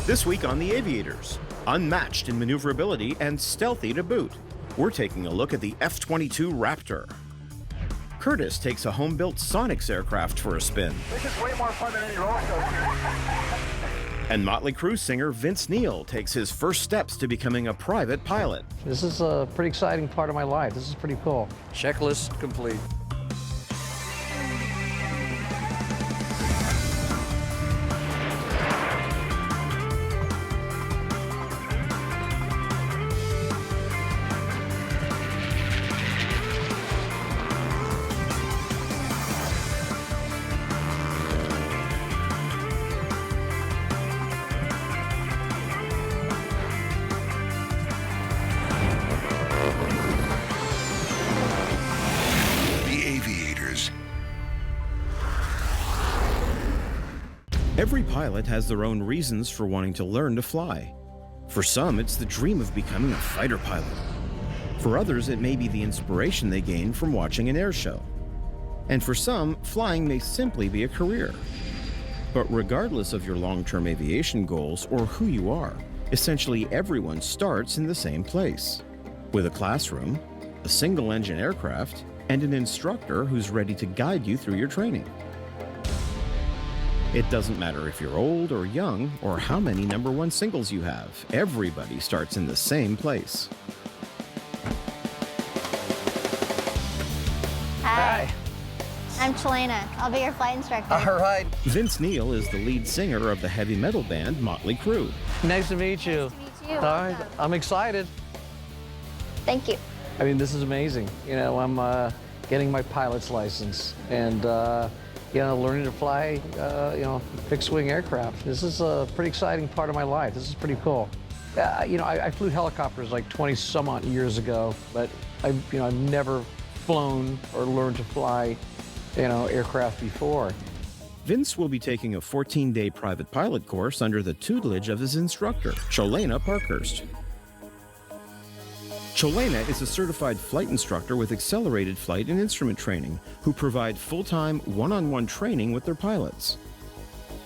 This week on the Aviators, unmatched in maneuverability and stealthy to boot, we're taking a look at the F-22 Raptor. Curtis takes a home-built Sonics aircraft for a spin. This is way more fun than any roller coaster. And Motley Crue singer Vince Neil takes his first steps to becoming a private pilot. This is a pretty exciting part of my life. This is pretty cool. Checklist complete. Every pilot has their own reasons for wanting to learn to fly. For some, it's the dream of becoming a fighter pilot. For others, it may be the inspiration they gain from watching an air show. And for some, flying may simply be a career. But regardless of your long-term aviation goals or who you are, essentially everyone starts in the same place, with a classroom, a single-engine aircraft, and an instructor who's ready to guide you through your training. It doesn't matter if you're old or young or how many #1 singles you have. Everybody starts in the same place. Hi. I'm Chelena. I'll be your flight instructor. All right. Vince Neil is the lead singer of the heavy metal band Motley Crue. Nice to meet you. Nice to meet you. All right, I'm excited. Thank you. I mean, this is amazing. You know, I'm getting my pilot's license and, you know, learning to fly, you know, fixed-wing aircraft. This is a pretty exciting part of my life. This is pretty cool. You know, I flew helicopters like 20-some-odd years ago, but I've never flown or learned to fly, you know, aircraft before. Vince will be taking a 14-day private pilot course under the tutelage of his instructor, Chelena Parkhurst. Chelena is a certified flight instructor with accelerated flight and instrument training who provide full-time, one-on-one training with their pilots.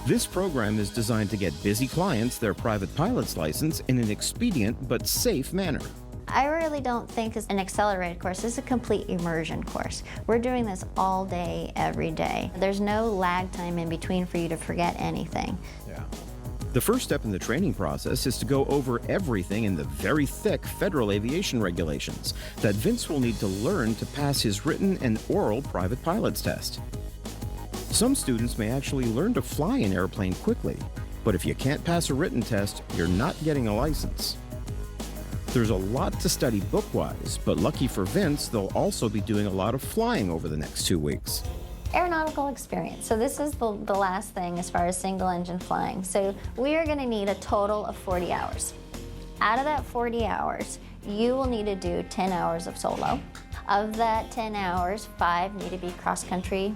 This program is designed to get busy clients their private pilot's license in an expedient but safe manner. I really don't think it's an accelerated course. It's a complete immersion course. We're doing this all day, every day. There's no lag time in between for you to forget anything. Yeah. The first step in the training process is to go over everything in the very thick federal aviation regulations that Vince will need to learn to pass his written and oral private pilot's test. Some students may actually learn to fly an airplane quickly, but if you can't pass a written test, you're not getting a license. There's a lot to study book-wise, but lucky for Vince, they'll also be doing a lot of flying over the next 2 weeks. Aeronautical experience. So this is the last thing as far as single engine flying. So we are going to need a total of 40 hours. Out of that 40 hours, you will need to do 10 hours of solo. Of that 10 hours, 5 need to be cross-country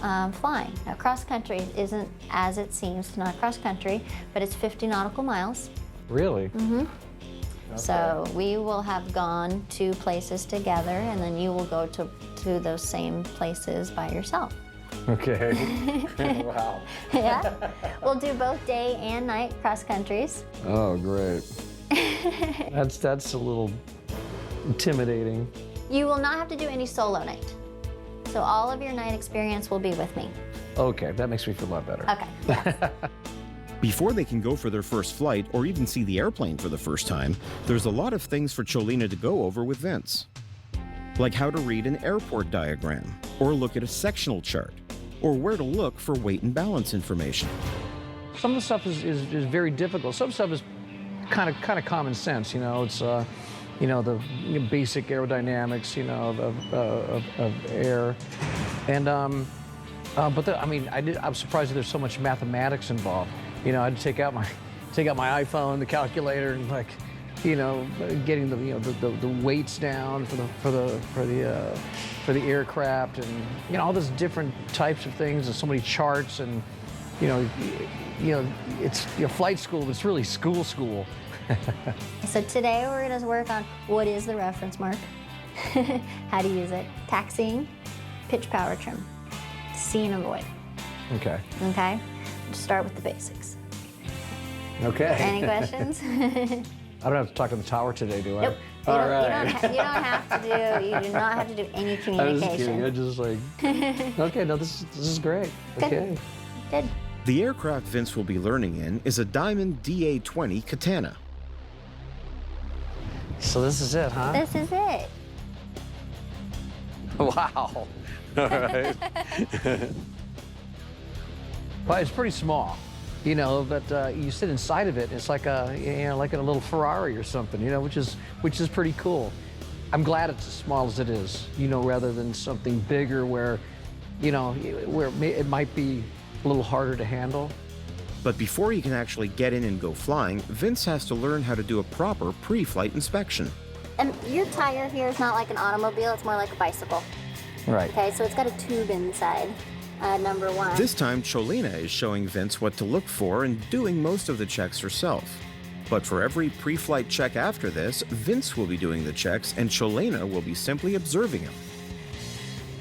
flying. Now cross-country isn't as it seems, it's not cross-country, but it's 50 nautical miles. Really? Mm-hmm. Okay. So we will have gone to places together, and then you will go to those same places by yourself. Okay. Wow. Yeah. We'll do both day and night cross countries. Oh, great. That's a little intimidating. You will not have to do any solo night. So all of your night experience will be with me. Okay, that makes me feel a lot better. Okay. Yes. Before they can go for their first flight or even see the airplane for the first time, there's a lot of things for Chelena to go over with Vince. Like how to read an airport diagram, or look at a sectional chart, or where to look for weight and balance information. Some of the stuff is very difficult. Some stuff is kind of common sense. You know, it's you know, the basic aerodynamics, you know, of air, and but I mean, I'm surprised that there's so much mathematics involved. You know, I'd take out my iPhone, the calculator, and like, you know, getting the weights down for the aircraft, and you know, all those different types of things, and so many charts, and you know, it's flight school, but it's really school. So today we're going to work on what is the reference mark, how to use it, taxiing, pitch power trim, see and avoid. Okay. Okay? Just start with the basics. Okay. Any questions? I don't have to talk to the tower today, do I? Nope. You All don't, right. you don't have to do. You do not have to do any I was communication. kidding. I just like. Okay, no, this is great. Good. Okay. Good. The aircraft Vince will be learning in is a Diamond DA-20 Katana. So this is it, huh? This is it. Wow. All right. Well, it's pretty small, you know, but you sit inside of it, and it's like like in a little Ferrari or something, you know, which is pretty cool. I'm glad it's as small as it is, you know, rather than something bigger where, you know, where it might be a little harder to handle. But before he can actually get in and go flying, Vince has to learn how to do a proper pre-flight inspection. And your tire here is not like an automobile, it's more like a bicycle. Right. Okay, so it's got a tube inside, number one. This time, Cholena is showing Vince what to look for and doing most of the checks herself. But for every pre-flight check after this, Vince will be doing the checks and Cholena will be simply observing him.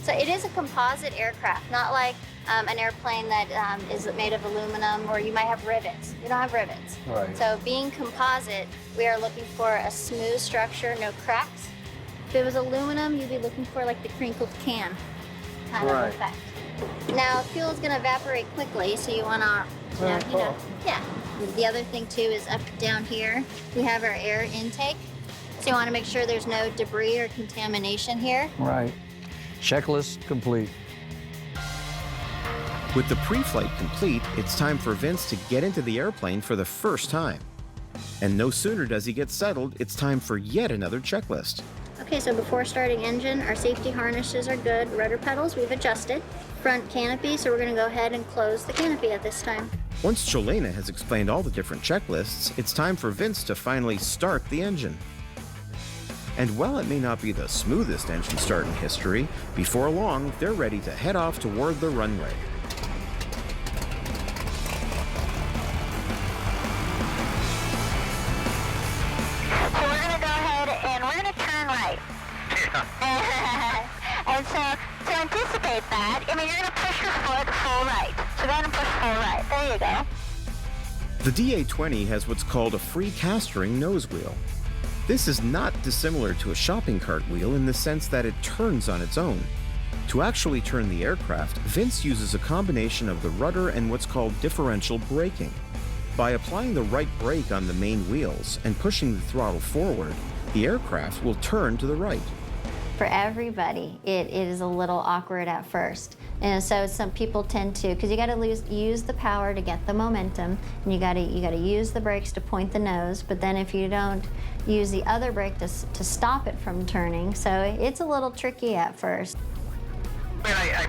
So it is a composite aircraft, not like an airplane that is made of aluminum, or you might have rivets. You don't have rivets. Right. So being composite, we are looking for a smooth structure, no cracks. If it was aluminum, you'd be looking for like the crinkled can kind Right. of effect. Now, fuel is going to evaporate quickly, so you want to, yeah. The other thing too is up down here, we have our air intake. So you want to make sure there's no debris or contamination here. Right. Checklist complete. With the pre-flight complete, it's time for Vince to get into the airplane for the first time. And no sooner does he get settled, it's time for yet another checklist. Okay, so before starting engine, our safety harnesses are good. Rudder pedals, we've adjusted. Front canopy, so we're going to go ahead and close the canopy at this time. Once Cholena has explained all the different checklists, it's time for Vince to finally start the engine. And while it may not be the smoothest engine start in history, before long, they're ready to head off toward the runway. So we're going to go ahead and we're going to turn right. And so to anticipate that, I mean, you're going to push your foot full right. So go ahead and push full right. There you go. The DA-20 has what's called a free castering nose wheel. This is not dissimilar to a shopping cart wheel in the sense that it turns on its own. To actually turn the aircraft, Vince uses a combination of the rudder and what's called differential braking. By applying the right brake on the main wheels and pushing the throttle forward, the aircraft will turn to the right. For everybody, it is a little awkward at first. And so some people tend to, because you got to use the power to get the momentum, and you got to use the brakes to point the nose, but then if you don't use the other brake to stop it from turning, so it's a little tricky at first. I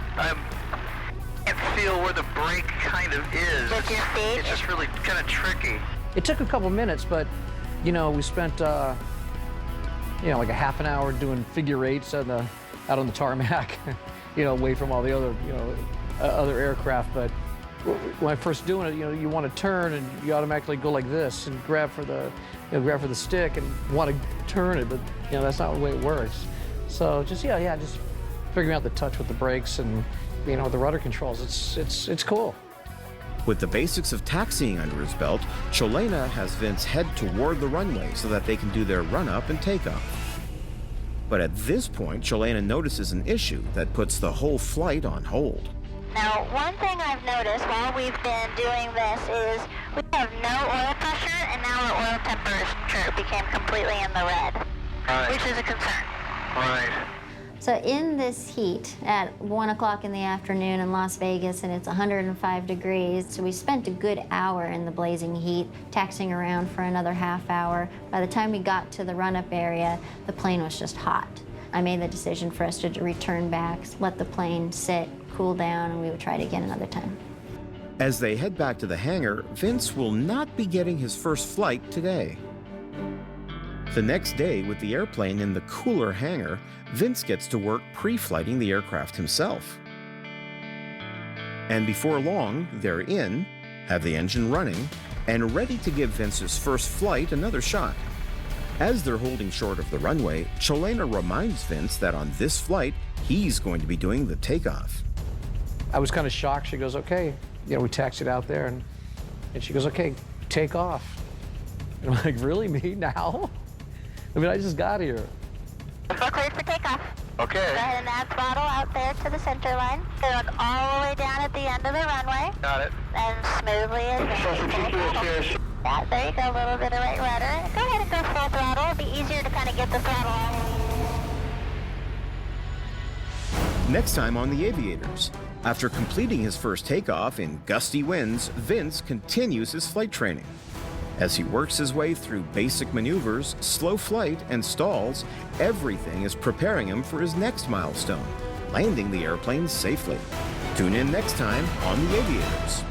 can't feel where the brake kind of is. With your feet? It's just really kind of tricky. It took a couple minutes, but, you know, we spent, you know, like a half an hour doing figure eights out on the tarmac, you know, away from all the other, you know, other aircraft. But when I first doing it, you know, you want to turn and you automatically go like this and grab for the stick and want to turn it, but you know that's not the way it works. So just just figuring out the touch with the brakes and you know the rudder controls. It's cool. With the basics of taxiing under his belt, Cholena has Vince head toward the runway so that they can do their run-up and takeoff. But at this point, Cholena notices an issue that puts the whole flight on hold. Now, one thing I've noticed while we've been doing this is we have no oil pressure, and now our oil temperature became completely in the red, Right. which is a concern. Right. So in this heat at 1 o'clock in the afternoon in Las Vegas, and it's 105 degrees, so we spent a good hour in the blazing heat, taxiing around for another half hour. By the time we got to the run-up area, the plane was just hot. I made the decision for us to return back, let the plane sit, cool down, and we would try it again another time. As they head back to the hangar, Vince will not be getting his first flight today. The next day, with the airplane in the cooler hangar, Vince gets to work pre-flighting the aircraft himself. And before long, they're in, have the engine running, and ready to give Vince's first flight another shot. As they're holding short of the runway, Cholena reminds Vince that on this flight, he's going to be doing the takeoff. I was kind of shocked. She goes, okay. You know, we taxied out there, and she goes, okay, take off. And I'm like, really, me now? I mean, I just got here. We're cleared for takeoff. Okay. Go ahead and add throttle out there to the center line. Go all the way down at the end of the runway. Got it. And smoothly advance. Yeah, there you go, a little bit of right rudder. Go ahead and go full throttle. It'll be easier to kind of get the throttle on. Next time on the Aviators. After completing his first takeoff in gusty winds, Vince continues his flight training. As he works his way through basic maneuvers, slow flight, and stalls, everything is preparing him for his next milestone, landing the airplane safely. Tune in next time on the Aviators.